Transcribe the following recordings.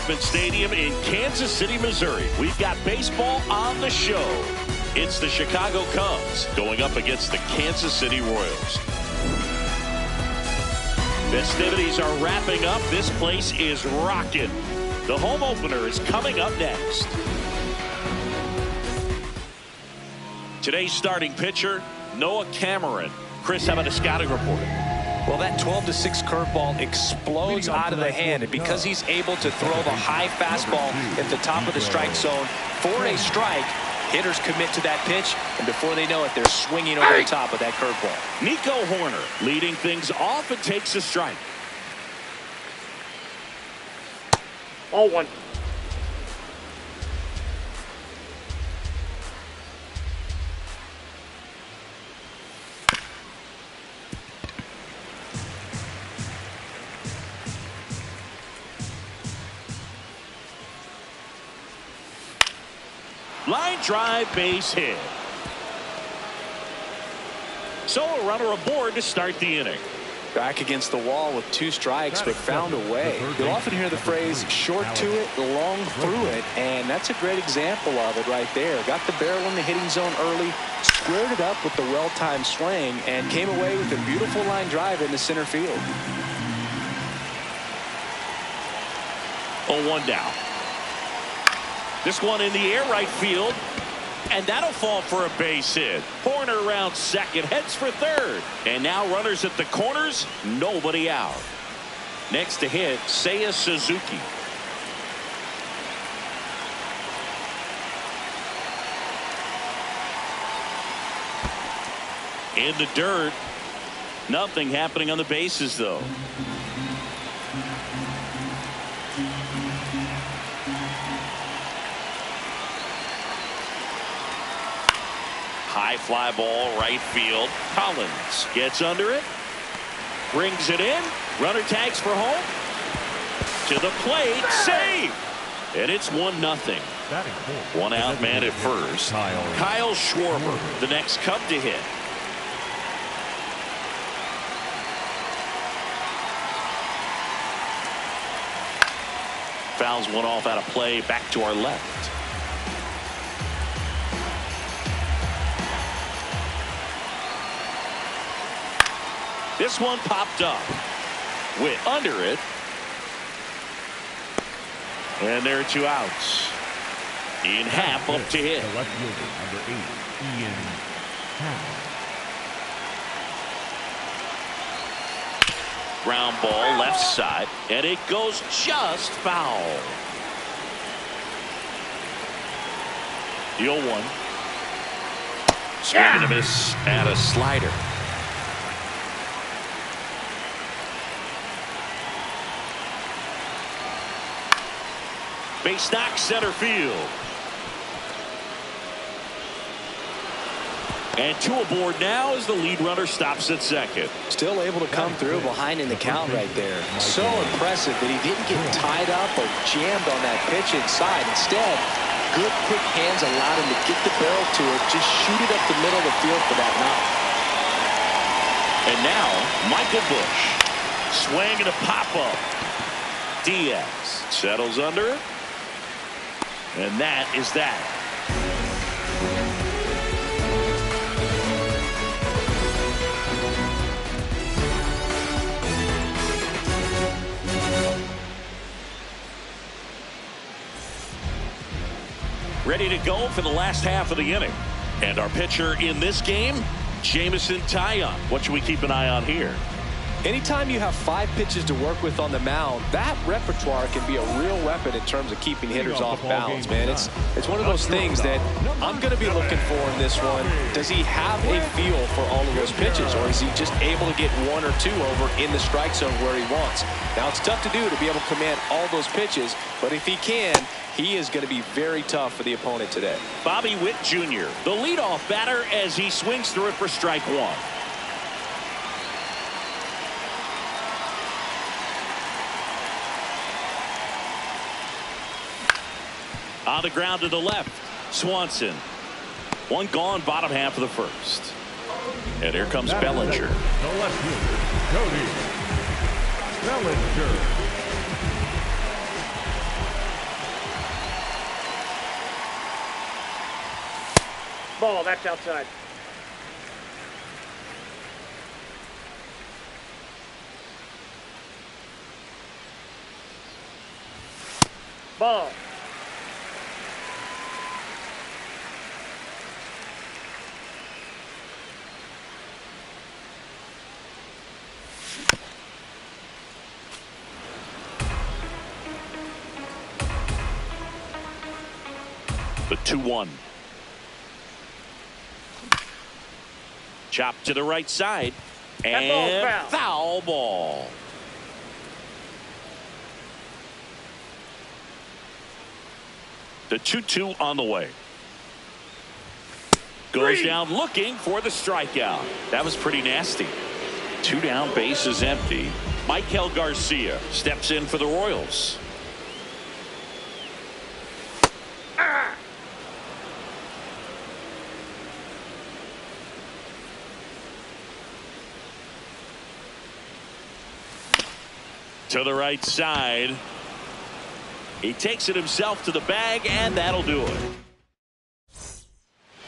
Kauffman Stadium in Kansas City, Missouri. We've got baseball on the show. It's the Chicago Cubs going up against the Kansas City Royals. Festivities are wrapping up. This place is rocking. The home opener is coming up next. Today's starting pitcher, Noah Cameron. Chris, how about a scouting report? Well, that 12-6 curveball explodes out of the hand, and because he's able to throw the high fastball at the top of the strike zone for a strike, hitters commit to that pitch, and before they know it, they're swinging over the top of that curveball. Nico Horner leading things off and takes a strike. 0-1. Line drive, base hit. So a runner aboard to start the inning. Back against the wall with 2 strikes, but found a way. You'll often hear the phrase short to it, long through it, and that's a great example of it right there. Got the barrel in the hitting zone early, squared it up with the well-timed swing, and came away with a beautiful line drive into center field. 0-1 now. This one in the air right field, and that'll fall for a base hit. Horner around second, heads for third. And now runners at the corners, nobody out. Next to hit, Seiya Suzuki. In the dirt. Nothing happening on the bases, though. High fly ball, right field. Collins gets under it. Brings it in. Runner tags for home. To the plate. Save. And it's 1-0. One out man at first. Kyle Schwarber, the next Cub to hit. Fouls one off out of play. Back to our left. This one popped up. With under it. And there are 2 outs. Ian Happ up to hit. The left fielder, number 8, Ian Happ. Ground ball left side. And it goes just foul. The 0-1. Swing and a miss and a slider. Base knock center field. And 2 aboard now as the lead runner stops at second. Still able to come through behind in the count right there. So impressive that he didn't get tied up or jammed on that pitch inside. Instead, good quick hands allowed him to get the barrel to it, just shoot it up the middle of the field for that knock. And now Michael Bush. Swing and a pop-up. Diaz settles under it. And that is that. Ready to go for the last half of the inning. And our pitcher in this game, Jameson Taillon. What should we keep an eye on here? Anytime you have 5 pitches to work with on the mound, that repertoire can be a real weapon in terms of keeping hitters off balance, man. It's one of those things that I'm going to be looking for in this one. Does he have a feel for all of those pitches, or is he just able to get 1 or 2 over in the strike zone where he wants? Now, it's tough to do to be able to command all those pitches, but if he can, he is going to be very tough for the opponent today. Bobby Witt Jr., the leadoff batter, as he swings through it for strike 1. On the ground to the left, Swanson. One gone, bottom half of the first. And here comes Bellinger. The left fielder, Cody Bellinger. Ball, that's outside. Ball. The 2-1. Chop to the right side. And foul ball. The 2-2 on the way. Goes down looking for the strikeout. That was pretty nasty. 2 down, base is empty. Michael Garcia steps in for the Royals. To the right side. He takes it himself to the bag, and that'll do it.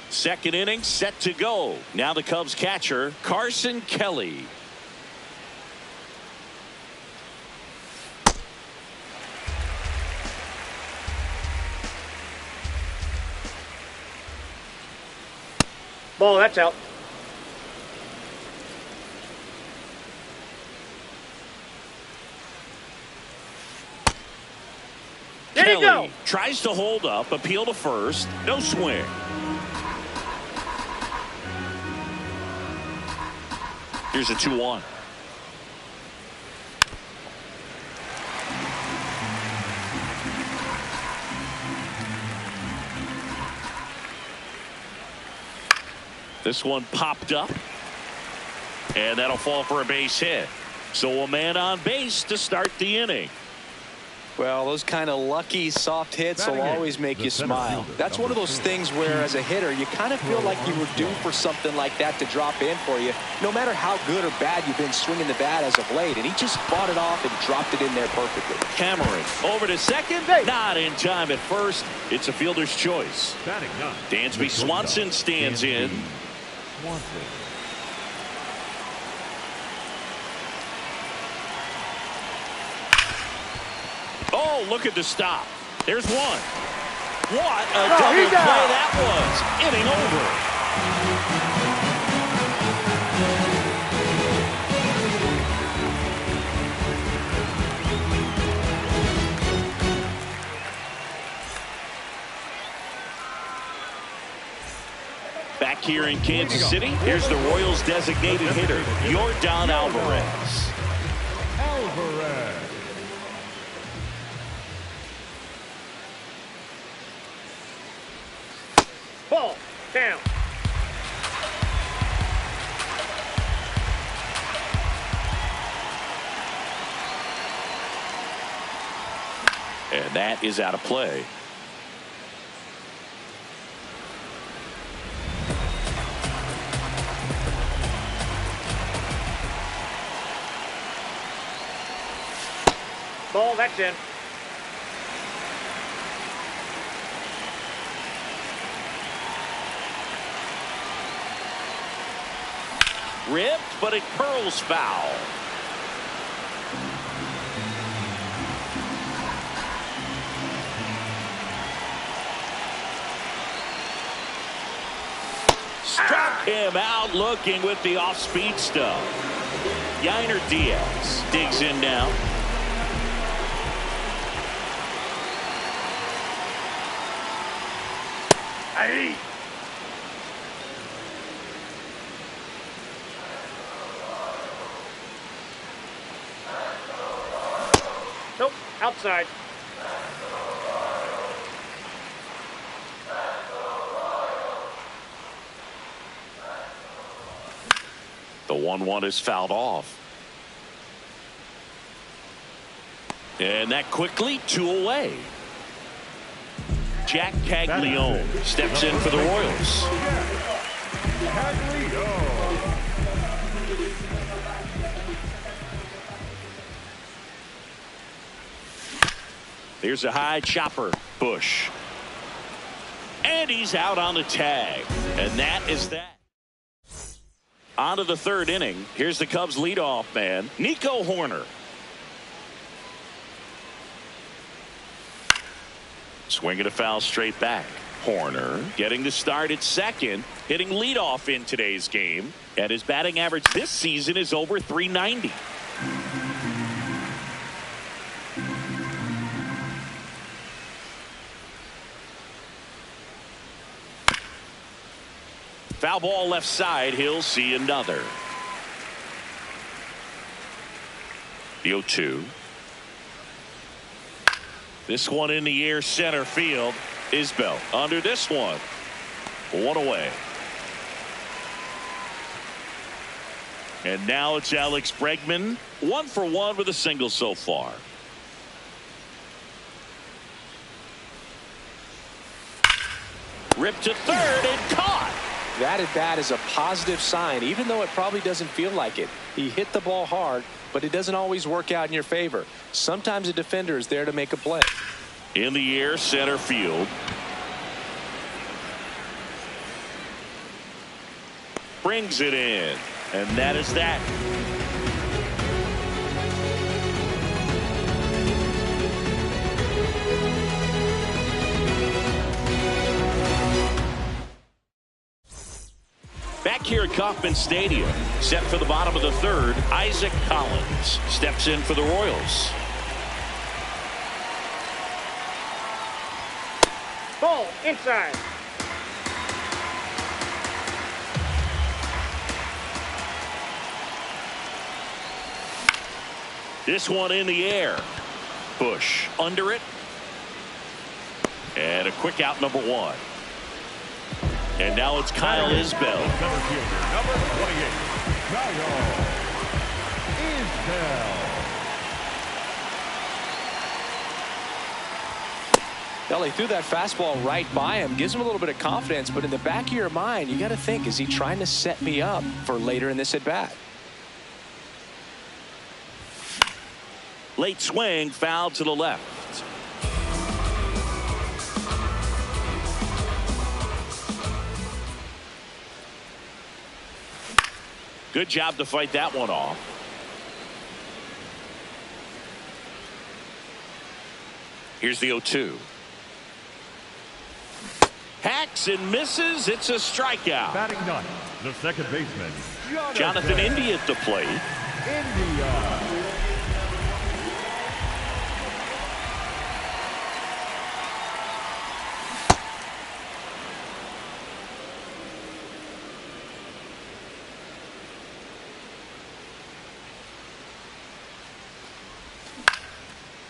Second inning set to go. Now the Cubs catcher, Carson Kelly. Ball, that's out. Kelly tries to hold up, appeal to first, no swing. Here's a 2-1. This one popped up, and that'll fall for a base hit. So a man on base to start the inning. Well, those kind of lucky soft hits will always make you smile. That's one of those things where, as a hitter, you kind of feel like you were due for something like that to drop in for you, no matter how good or bad you've been swinging the bat as of late. And he just fought it off and dropped it in there perfectly. Cameron over to second. Not in time at first. It's a fielder's choice. Dansby Swanson stands in. Oh, look at the stop. There's one. What a double play that was. Inning over. Back here in Kansas City, here's the Royals designated hitter, Yordan Alvarez. Ball down. And that is out of play. Ball, that's in. Ripped, but it curls foul. Struck him out looking with the off-speed stuff. Yainer Diaz digs in now. Aye. Nope, outside. The 1-1 is fouled off. And that quickly 2 away. Jack Caglione steps in for the Royals. Here's a high chopper. Bush. And he's out on the tag. And that is that. On to the third inning. Here's the Cubs leadoff man, Nico Hoerner. Swinging a foul straight back. Hoerner getting the start at second, hitting leadoff in today's game. And his batting average this season is over .390. Foul ball left side. He'll see another. The 0-2. This one in the air center field. Isbell under this one. One away. And now it's Alex Bregman. 1 for 1 with a single so far. Ripped to third and caught. That at bat is a positive sign, even though it probably doesn't feel like it. He hit the ball hard, but it doesn't always work out in your favor. Sometimes a defender is there to make a play. In the air center field. Brings it in. And that is that. Back here at Kauffman Stadium, set for the bottom of the third, Isaac Collins steps in for the Royals. Ball inside. This one in the air. Bush under it. And a quick out, number 1. And now it's Kyle Isbell. Center fielder, number 28, Kyle Isbell. Well, he threw that fastball right by him. Gives him a little bit of confidence, but in the back of your mind, you got to think, is he trying to set me up for later in this at bat? Late swing, foul to the left. Good job to fight that one off. Here's the 0-2. Hacks and misses. It's a strikeout. Batting ninth, the second baseman, Jonathan India at the plate. India.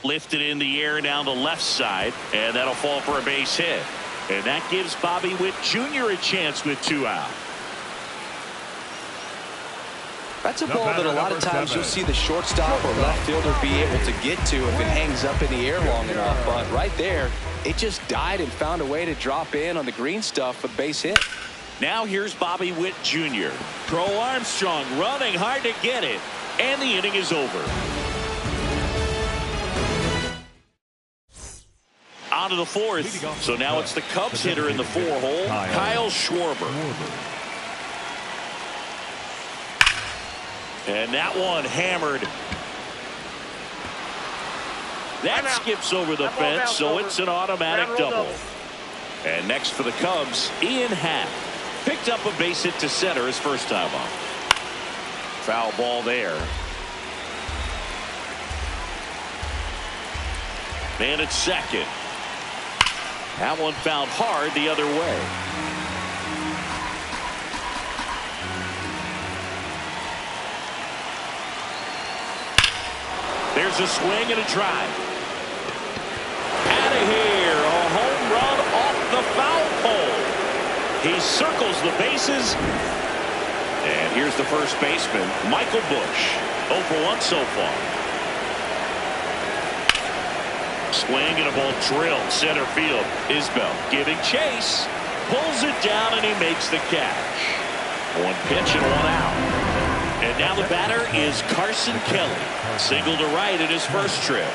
Lifted in the air down the left side, and that'll fall for a base hit. And that gives Bobby Witt Jr. a chance with 2 out. That's a ball that a lot of times you'll see the shortstop or left fielder be able to get to if it hangs up in the air long enough. But right there, it just died and found a way to drop in on the green stuff for the base hit. Now here's Bobby Witt Jr. Crow Armstrong running hard to get it, and the inning is over. On to the fourth. So now it's the Cubs hitter in the 4-hole, Kyle Schwarber. And that one hammered. That skips over the fence, so it's an automatic double. And next for the Cubs, Ian Happ picked up a base hit to center his first time up. Foul ball there. Man at second. That one found hard the other way. There's a swing and a drive. Out of here, a home run off the foul pole. He circles the bases. And here's the first baseman, Michael Bush. 0 for 1 so far. Swing and a ball drilled center field. Isbell giving chase. Pulls it down and he makes the catch. 1 pitch and 1 out. And now the batter is Carson Kelly. Single to right in his first trip.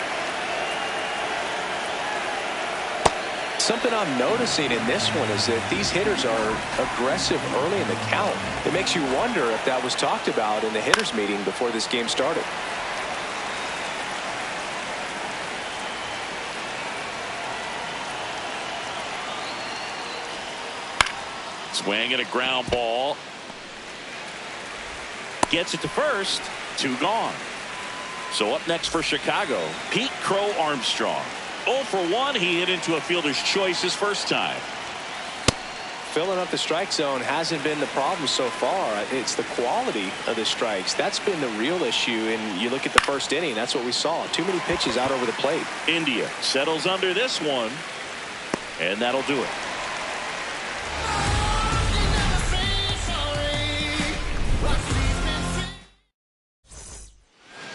Something I'm noticing in this one is that these hitters are aggressive early in the count. It makes you wonder if that was talked about in the hitters meeting before this game started. Swing and a ground ball. Gets it to first. 2 gone. So up next for Chicago, Pete Crow Armstrong. 0 for 1. He hit into a fielder's choice his first time. Filling up the strike zone hasn't been the problem so far. It's the quality of the strikes. That's been the real issue. And you look at the first inning, that's what we saw. Too many pitches out over the plate. India settles under this one. And that'll do it.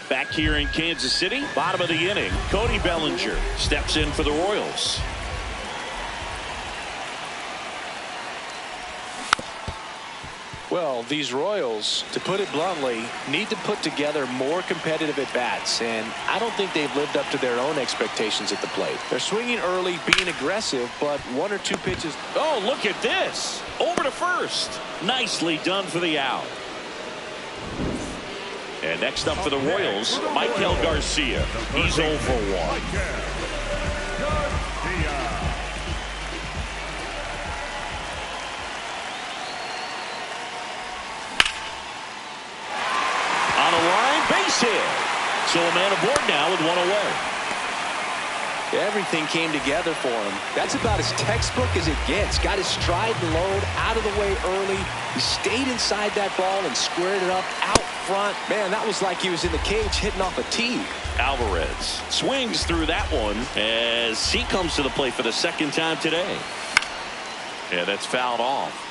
Back here in Kansas City, bottom of the inning, Cody Bellinger steps in for the Royals. Well, these Royals, to put it bluntly, need to put together more competitive at-bats, and I don't think they've lived up to their own expectations at the plate. They're swinging early, being aggressive, but 1 or 2 pitches. Oh, look at this. Over to first. Nicely done for the out. And next up for the Royals, Michael Garcia. He's 0 for 1. On a line, base hit. So a man aboard now with 1 away. Everything came together for him. That's about as textbook as it gets. Got his stride and load out of the way early. He stayed inside that ball and squared it up out front. Man, that was like he was in the cage hitting off a tee. Alvarez swings through that one as he comes to the plate for the 2nd time today. Yeah, that's fouled off.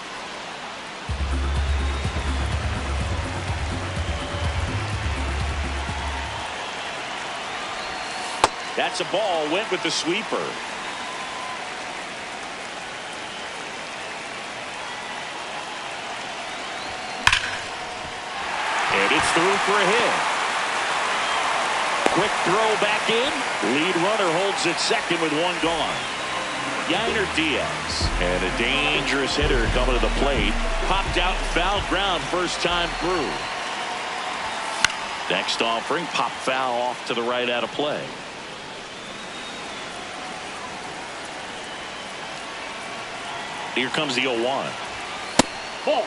That's a ball. Went with the sweeper. And it's through for a hit. Quick throw back in. Lead runner holds at second with 1 gone. Yainer Diaz. And a dangerous hitter coming to the plate. Popped out foul ground first time through. Next offering, pop foul off to the right out of play. Here comes the 0-1. Ball.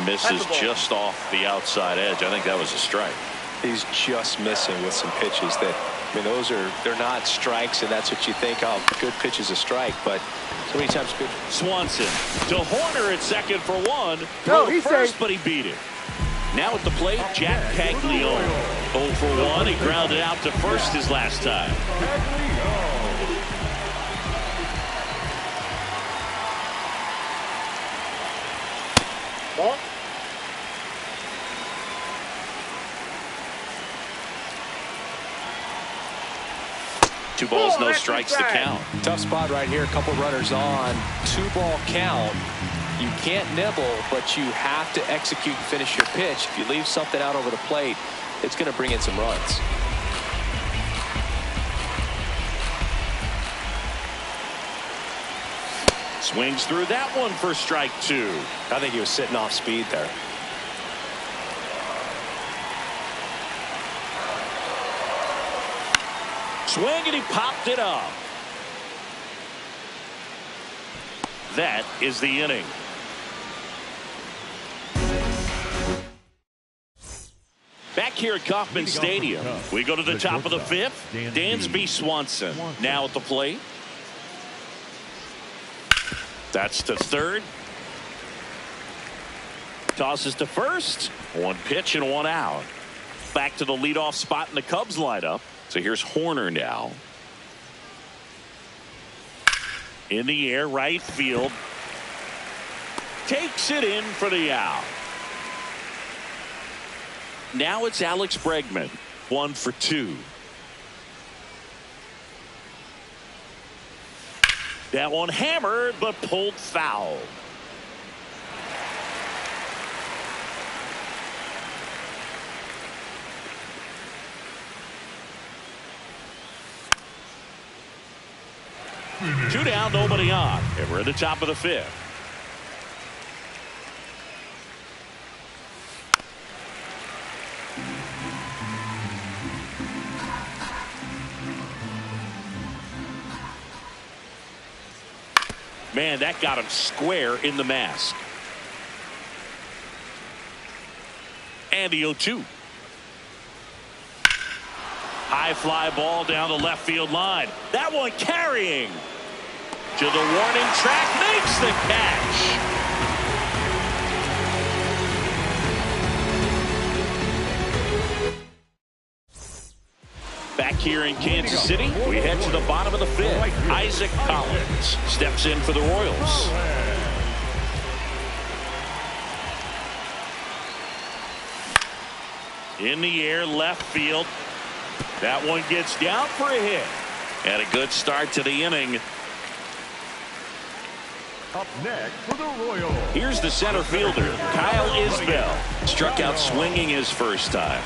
Misses just off the outside edge. I think that was a strike. He's just missing with some pitches that, I mean, they're not strikes, and that's what you think of. Good pitch is a strike, but so many times good. Swanson to Horner at second for 1. No, Throw he's first, safe. but he beat it. Now at the plate, Jack Caglione. 0 for 1. He grounded out to first his last time. Ball. 2 balls, no strikes to count. Tough spot right here. A couple runners on. 2-ball count. You can't nibble, but you have to execute and finish your pitch. If you leave something out over the plate, it's going to bring in some runs. Swings through that one for strike 2. I think he was sitting off speed there. Swing, and he popped it up. That is the inning. Back here at Kauffman Stadium, we go to the top of the 5th. Dansby Swanson now at the plate. That's to third. Tosses to first. 1 pitch and 1 out. Back to the leadoff spot in the Cubs lineup. So here's Horner now. In the air, right field. Takes it in for the out. Now it's Alex Bregman. 1 for 2. That one hammered, but pulled foul. Two down, nobody on. And we're at the top of the fifth. Man, that got him square in the mask. And the 0-2. High fly ball down the left field line. That one carrying to the warning track, makes the catch. Back here in Kansas City, we head to the bottom of the fifth. Isaac Collins steps in for the Royals. In the air, left field. That one gets down for a hit. And a good start to the inning. Up next for the Royals. Here's the center fielder, Kyle Isbell. Struck out swinging his first time.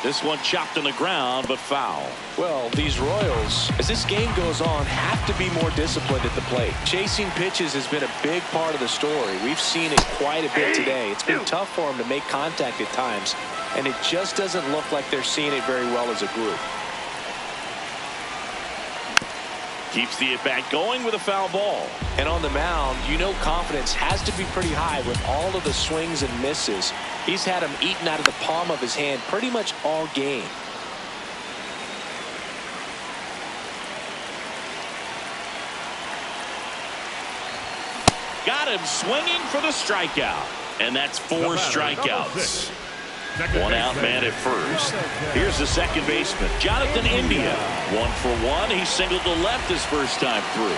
This one chopped on the ground, but foul. Well, these Royals, as this game goes on, have to be more disciplined at the plate. Chasing pitches has been a big part of the story. We've seen it quite a bit today. It's been tough for them to make contact at times, and it just doesn't look like they're seeing it very well as a group. Keeps the at-bat going with a foul ball. And on the mound, you know confidence has to be pretty high with all of the swings and misses. He's had them eaten out of the palm of his hand pretty much all game. Got him swinging for the strikeout. And that's 4 strikeouts. One out man at first. Here's the second baseman, Jonathan India. 1 for 1. He singled to left his first time through.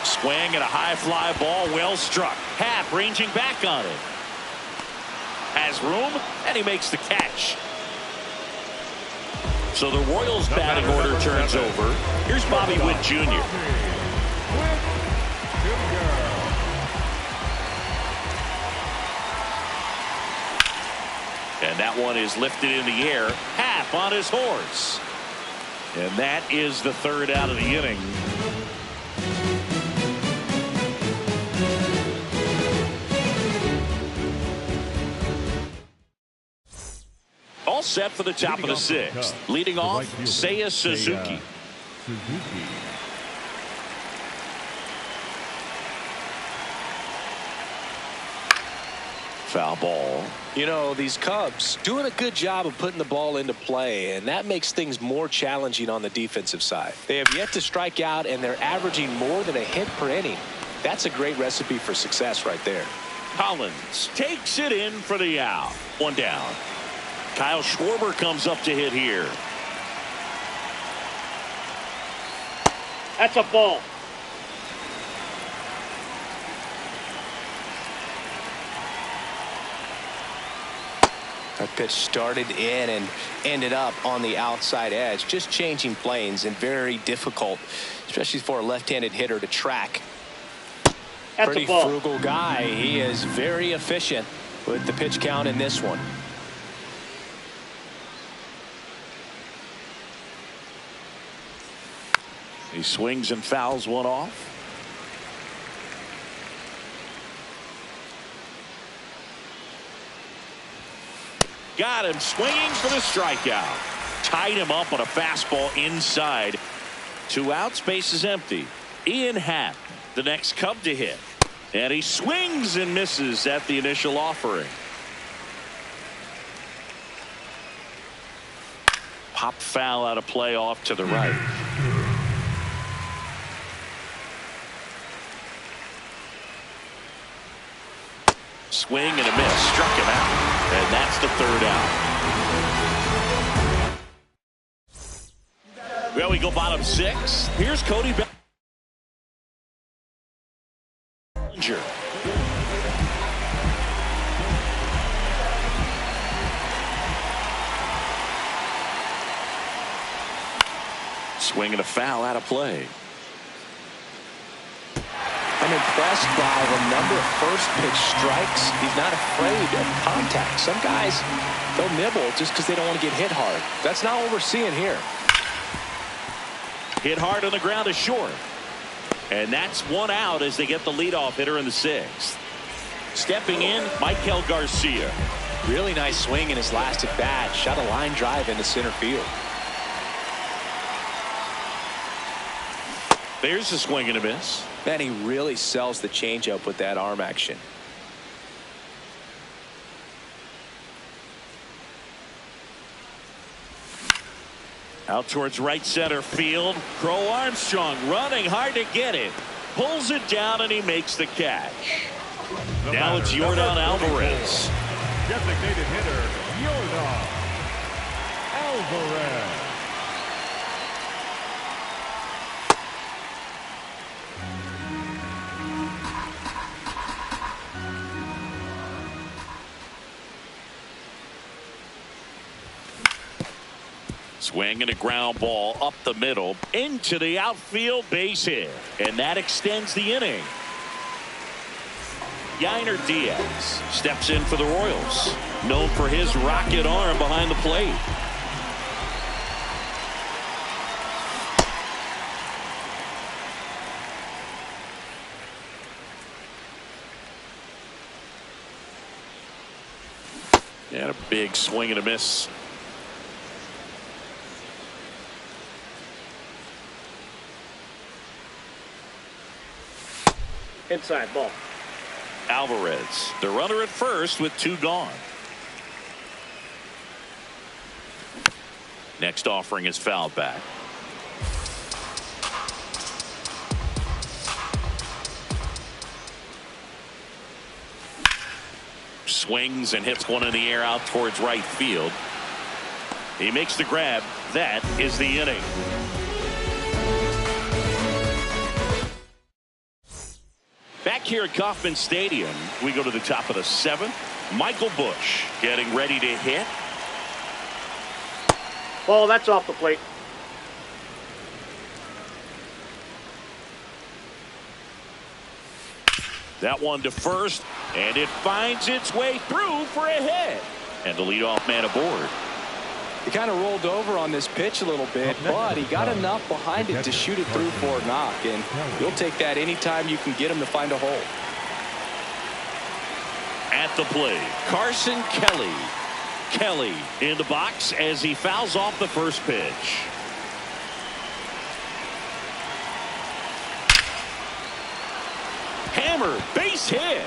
Swing and a high fly ball, well struck. Happ ranging back on it. Has room, and he makes the catch. So the Royals batting order turns over. Here's Bobby Witt Jr. And that one is lifted in the air. Happ on his horse. And that is the third out of the inning. All set for the top of the sixth. Leading off, Seiya Suzuki. Foul ball. You know, these Cubs doing a good job of putting the ball into play, and that makes things more challenging on the defensive side. They have yet to strike out, and they're averaging more than a hit per inning. That's a great recipe for success right there. Collins takes it in for the out. One down. Kyle Schwarber comes up to hit here. That's a ball. That pitch started in and ended up on the outside edge, just changing planes, and very difficult, especially for a left-handed hitter to track. That's Pretty a ball. frugal guy. He is very efficient with the pitch count in this one. He swings and fouls one off. Got him swinging for the strikeout. Tied him up on a fastball inside. 2 outs, base is empty. Ian Happ, the next Cub to hit. And he swings and misses at the initial offering. Pop foul out of play off to the right. Swing and a miss. Struck him out. And that's the third out. Well, we go bottom 6. Here's Cody Bellinger. Swing and a foul out of play. I'm impressed by the number of first pitch strikes. He's not afraid of contact. Some guys, they'll nibble just because they don't want to get hit hard. That's not what we're seeing here. Hit hard on the ground is short. And that's one out as they get the leadoff hitter in the sixth. Stepping in, Michael Garcia. Really nice swing in his last at bat. Shot a line drive into center field. There's a swing and a miss. Man, he really sells the changeup with that arm action. Out towards right center field. Crow Armstrong running hard to get it. Pulls it down and he makes the catch. Now it's Yordan Alvarez. Designated hitter, Yordan Alvarez. Swing and a ground ball up the middle into the outfield, base hit, and that extends the inning. Yainer Diaz steps in for the Royals, known for his rocket arm behind the plate. And a big swing and a miss. Inside ball. Alvarez, the runner at first with two gone. Next offering is fouled back. Swings and hits one in the air out towards right field. He makes the grab. That is the inning. Back here at Kauffman Stadium, we go to the top of the seventh. Michael Busch getting ready to hit. Ball, that's off the plate. That one to first, and it finds its way through for a hit. And the leadoff man aboard. He kind of rolled over on this pitch a little bit, but he got enough behind it to shoot it through for a knock, and you'll take that anytime you can get him to find a hole. At the plate, Carson Kelly. Kelly in the box as he fouls off the first pitch. Hammer, base hit.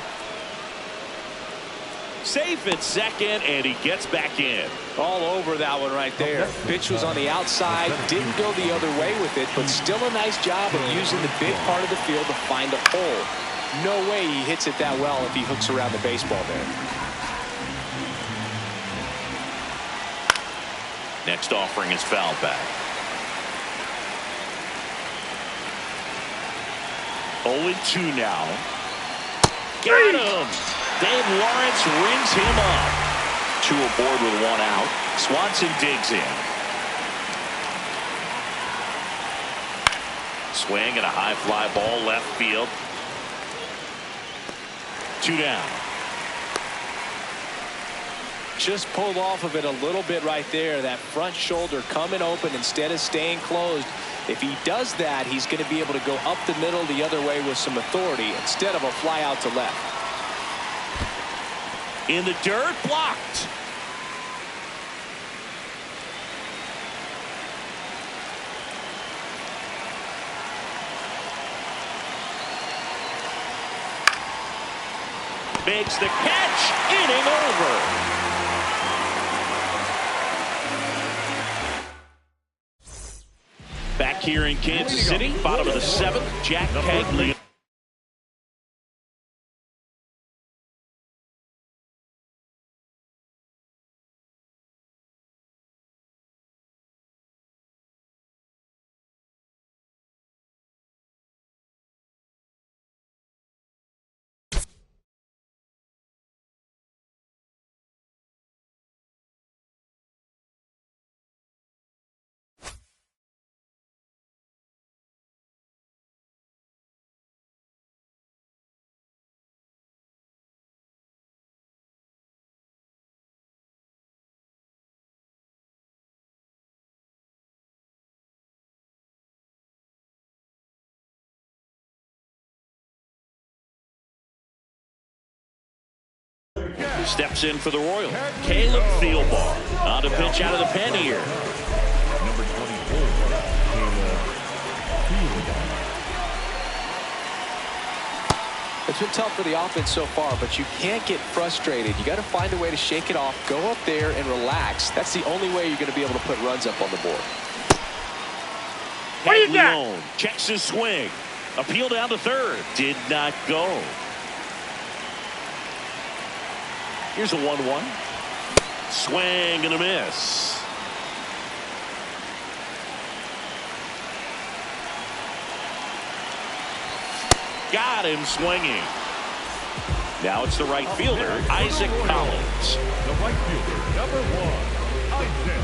Safe at second, and he gets back in. All over that one right there. Pitch was on the outside, didn't go the other way with it, but still a nice job of using the big part of the field to find a hole. No way he hits it that well if he hooks around the baseball there. Next offering is fouled back. 0-2 now. Got him! Dave Lawrence rings him up. Two aboard with one out. Swanson digs in. Swing and a high fly ball left field. Two down. Just pulled off of it a little bit right there. That front shoulder coming open instead of staying closed. If he does that, he's going to be able to go up the middle the other way with some authority instead of a fly out to left. In the dirt, blocked. Makes the catch. Inning over. Back here in Kansas City, bottom of the seventh, Jack Cagley. steps in for the Royals. Caleb Thielbar on to pitch out of the pen here. Number 24, Caleb Thielbar. It's been tough for the offense so far, but you can't get frustrated. You got to find a way to shake it off, go up there and relax. That's the only way you're going to be able to put runs up on the board. What do you got? Leone checks his swing. Appeal down to third. Did not go. Here's a 1-1. Swing and a miss. Got him swinging. Now it's the right fielder, Isaac Collins. The right fielder, number 1, Isaac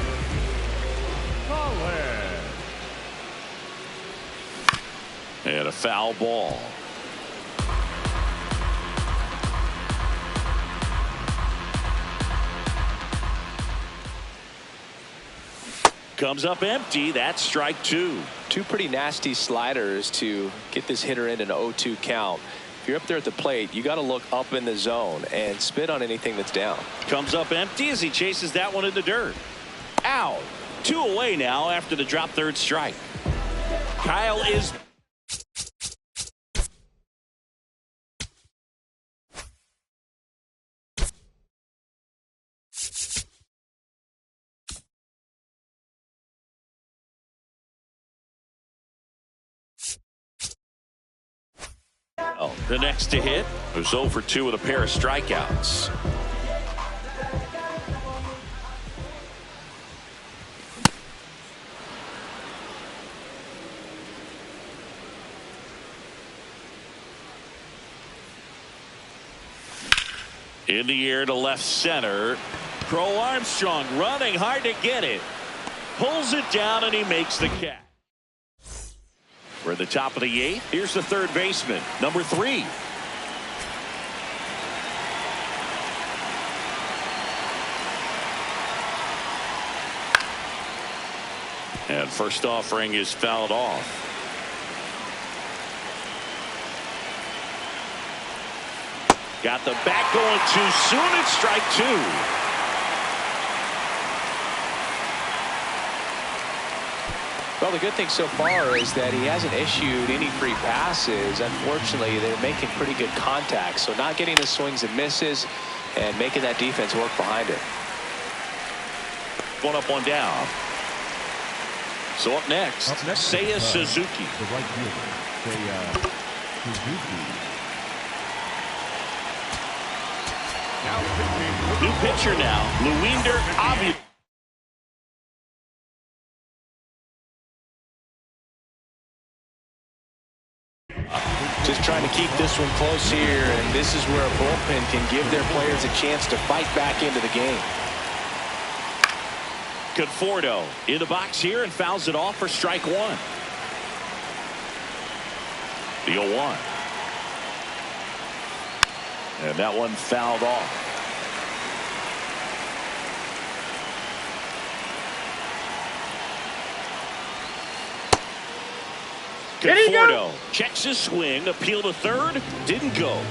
Collins. And a foul ball. Comes up empty. That's strike 2. Two pretty nasty sliders to get this hitter in an 0-2 count. If you're up there at the plate, you got to look up in the zone and spit on anything that's down. Comes up empty as he chases that one in the dirt. Out. 2 away now after the drop third strike. Kyle is. The next to hit was 0 for 2 with a pair of strikeouts. In the air to left center. Crow Armstrong running hard to get it. Pulls it down and he makes the catch. We're at the top of the 8th. Here's the third baseman, number 3. And first offering is fouled off. Got the bat going too soon. It's strike 2. Well, the good thing so far is that he hasn't issued any free passes. Unfortunately, they're making pretty good contact. So not getting the swings and misses and making that defense work behind it. 1 up, 1 down. So up next, Seiya Suzuki. The right fielder, Seiya Suzuki. Now pitching. New pitcher now, Luinder Abu. Just trying to keep this one close here, and this is where a bullpen can give their players a chance to fight back into the game. Conforto in the box here and fouls it off for strike 1. The 0-1. And that one fouled off. Conforto checks his swing, appeal to third, didn't go.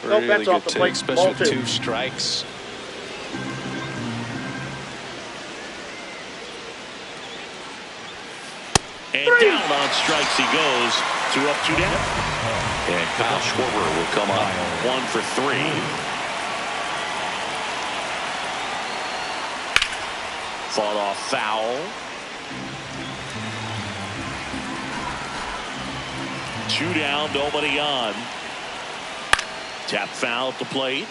Really that's good off the take, plate. especially Ball with 2. 2 strikes. And down on strikes he goes. 2 up, 2 down. And Kyle Schwarber will come up 1 for 3. Fought off foul. 2 down, nobody on. Tap foul at the plate.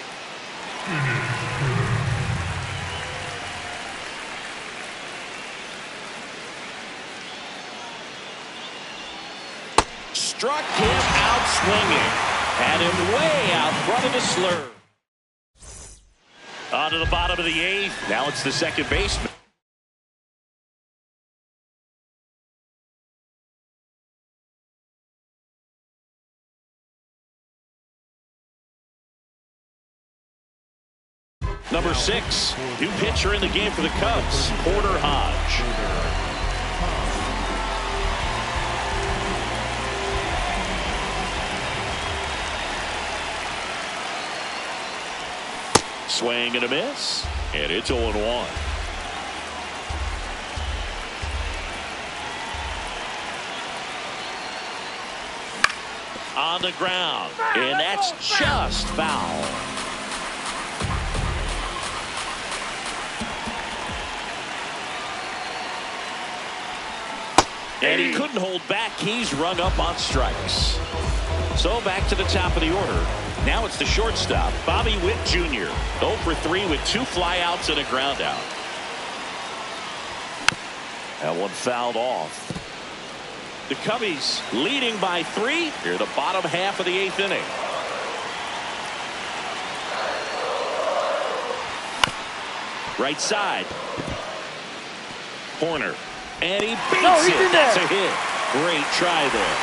Struck him out swinging. Had him way out front of the slur. On to the bottom of the 8th. Now it's the second baseman. Number 6, new pitcher in the game for the Cubs, Porter Hodge. Swing and a miss. And it's 0-1. On the ground. And that's just foul. And he couldn't hold back. He's rung up on strikes. So back to the top of the order. Now it's the shortstop, Bobby Witt Jr. 0 for 3 with 2 flyouts and a ground out. That one fouled off. The Cubbies leading by 3 here the bottom half of the 8th inning. Right side. Corner. And he beats it. That's a hit. Great try there.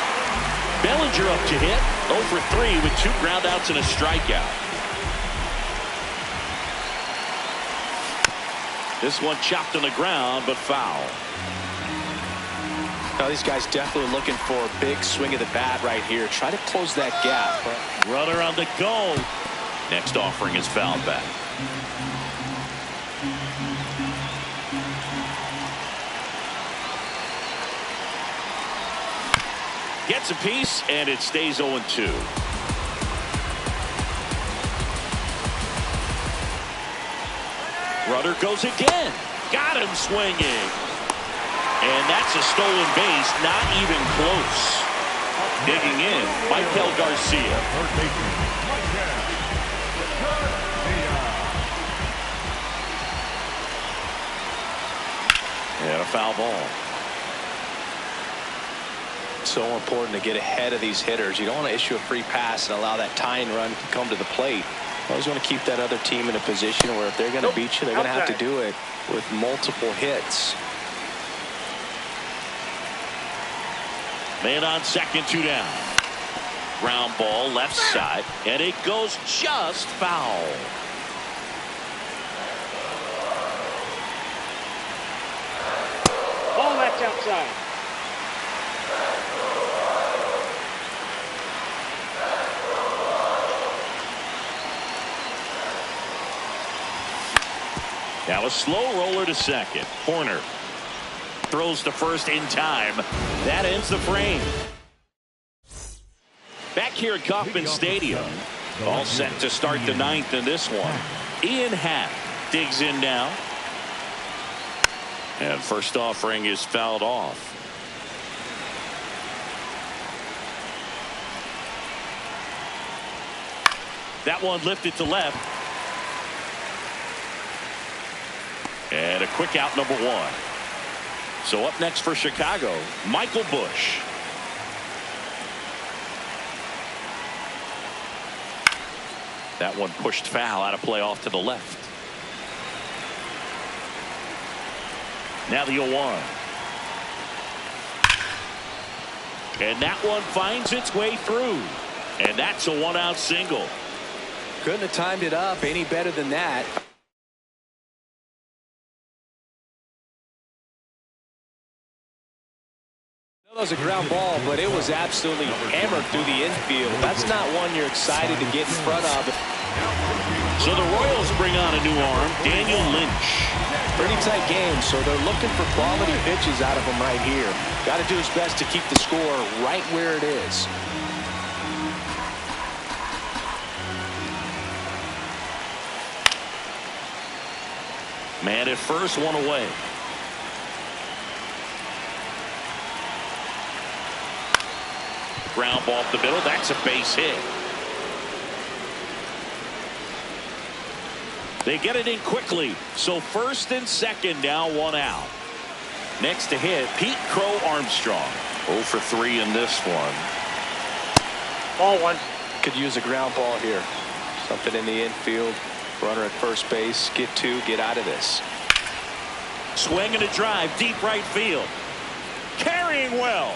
Bellinger up to hit. 0 for 3 with 2 ground outs and a strikeout. This one chopped on the ground, but foul. Now these guys definitely looking for a big swing of the bat right here. Try to close that gap. Runner on the go. Next offering is fouled back. Gets a piece, and it stays 0-2. Runner goes again. Got him swinging. And that's a stolen base, not even close. Digging in, Michael Garcia. And a foul ball. So important to get ahead of these hitters. You don't want to issue a free pass and allow that tying run to come to the plate. You always want to keep that other team in a position where if they're going to beat you, they're going to have to do it with multiple hits. Man on second, 2 down. Ground ball left side, and it goes just foul. Ball that's outside. Now a slow roller to second. Corner. Throws to first in time. That ends the frame. Back here at Kauffman Stadium. All set to start the 9th in this one. Ian Happ digs in now. And first offering is fouled off. That one lifted to left. And a quick out, number 1. So up next for Chicago, Michael Busch. That one pushed foul, out of play off to the left. Now the 0-1. And that one finds its way through. And that's a 1-out single. Couldn't have timed it up any better than that. That was a ground ball, but it was absolutely hammered through the infield. That's not one you're excited to get in front of. So the Royals bring on a new arm, Daniel Lynch. Pretty tight game, so they're looking for quality pitches out of him right here. Got to do his best to keep the score right where it is. Man at first, one away. Ground ball up the middle. That's a base hit. They get it in quickly. So first and second now, 1 out. Next to hit, Pete Crow Armstrong. 0 for 3 in this one. Ball 1. Could use a ground ball here. Something in the infield. Runner at first base. Get 2. Get out of this. Swing and a drive. Deep right field. Carrying well.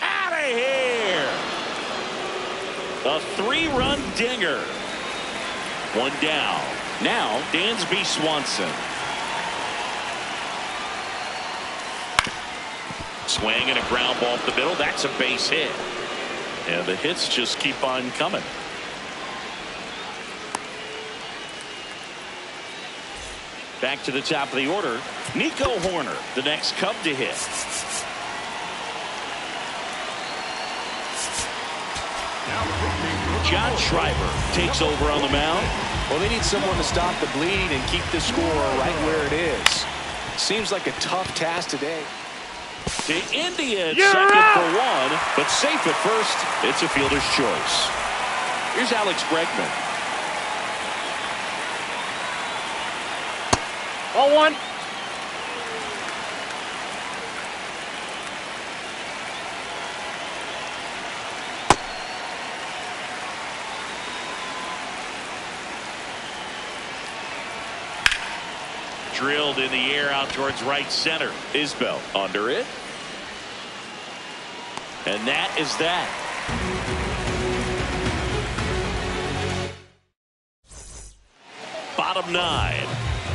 Out of here. A 3-run dinger. 1 down. Now Dansby Swanson. Swing and a ground ball up the middle. That's a base hit. And the hits just keep on coming. Back to the top of the order, Nico Horner, the next Cub to hit. John Schreiber takes over on the mound. Well, they need someone to stop the bleed and keep the score right where it is. Seems like a tough task today. To India at second for one, but safe at first. It's a fielder's choice. Here's Alex Bregman. 0-1. Drilled in the air out towards right center. Isbell under it. And that is that. Bottom 9.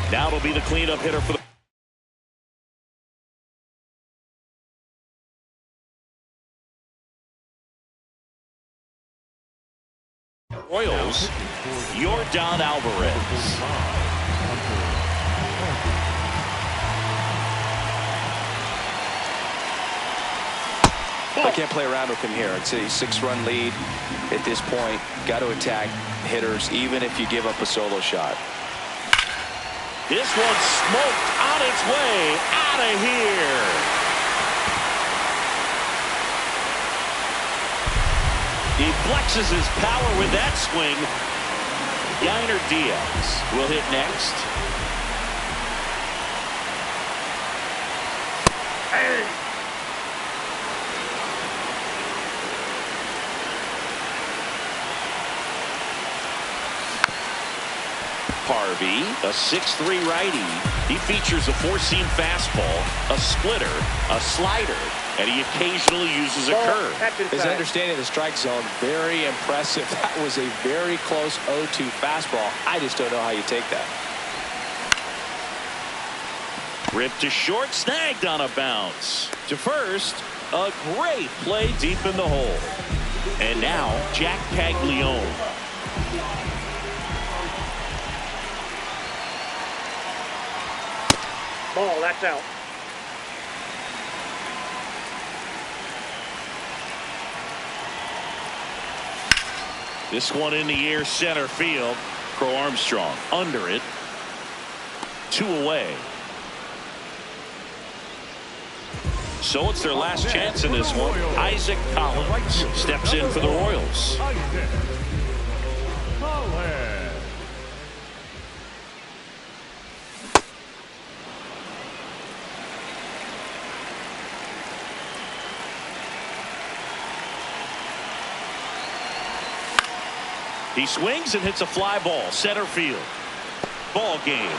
Now it'll be the cleanup hitter for the Royals, Yordan Alvarez. I can't play around with him here. It's a 6-run lead at this point. Got to attack hitters even if you give up a solo shot. This one's smoked on its way out of here. He flexes his power with that swing. Yainer Diaz will hit next. Harvey, a 6'3" righty. He features a 4-seam fastball, a splitter, a slider, and he occasionally uses a curve. His understanding of the strike zone, very impressive. That was a very close 0-2 fastball. I just don't know how you take that. Ripped to short, snagged on a bounce. To first, a great play deep in the hole. And now, Jack Paglione. Ball, that's out. This one in the air, center field. Crow Armstrong under it. 2 away. So it's their last chance in this one. Isaac Collins steps in for the Royals. He swings and hits a fly ball, center field. Ball game.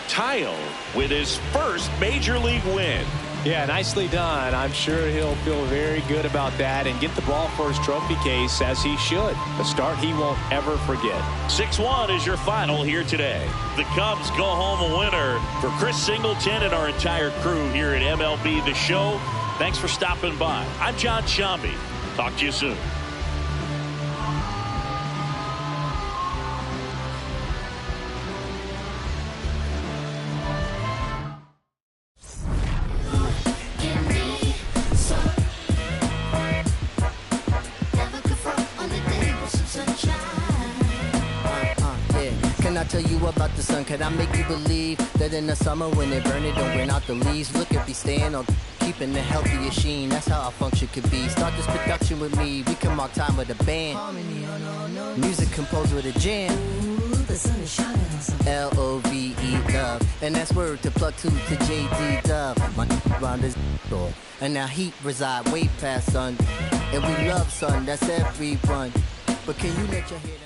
Tayo with his first major league win. Yeah, nicely done. I'm sure he'll feel very good about that and get the ball for his trophy case, as he should. A start he won't ever forget. 6-1 is your final here today. The Cubs go home a winner. For Chris Singleton and our entire crew here at MLB The Show, thanks for stopping by. I'm John Shambi. Talk to you soon. Can I tell you about the sun? Can I make you believe that in the summer when it burn, it don't burn out the leaves? Look at me staying on, keeping the healthiest sheen. That's how our function could be. Start this production with me. We can mark time with a band. Music composed with a jam. The sun is shining on something. L-O-V-E, love. And that's word to plug to J.D. Dove. My round is door. And now heat reside way past sun. And we love sun, that's everyone. But can you let your head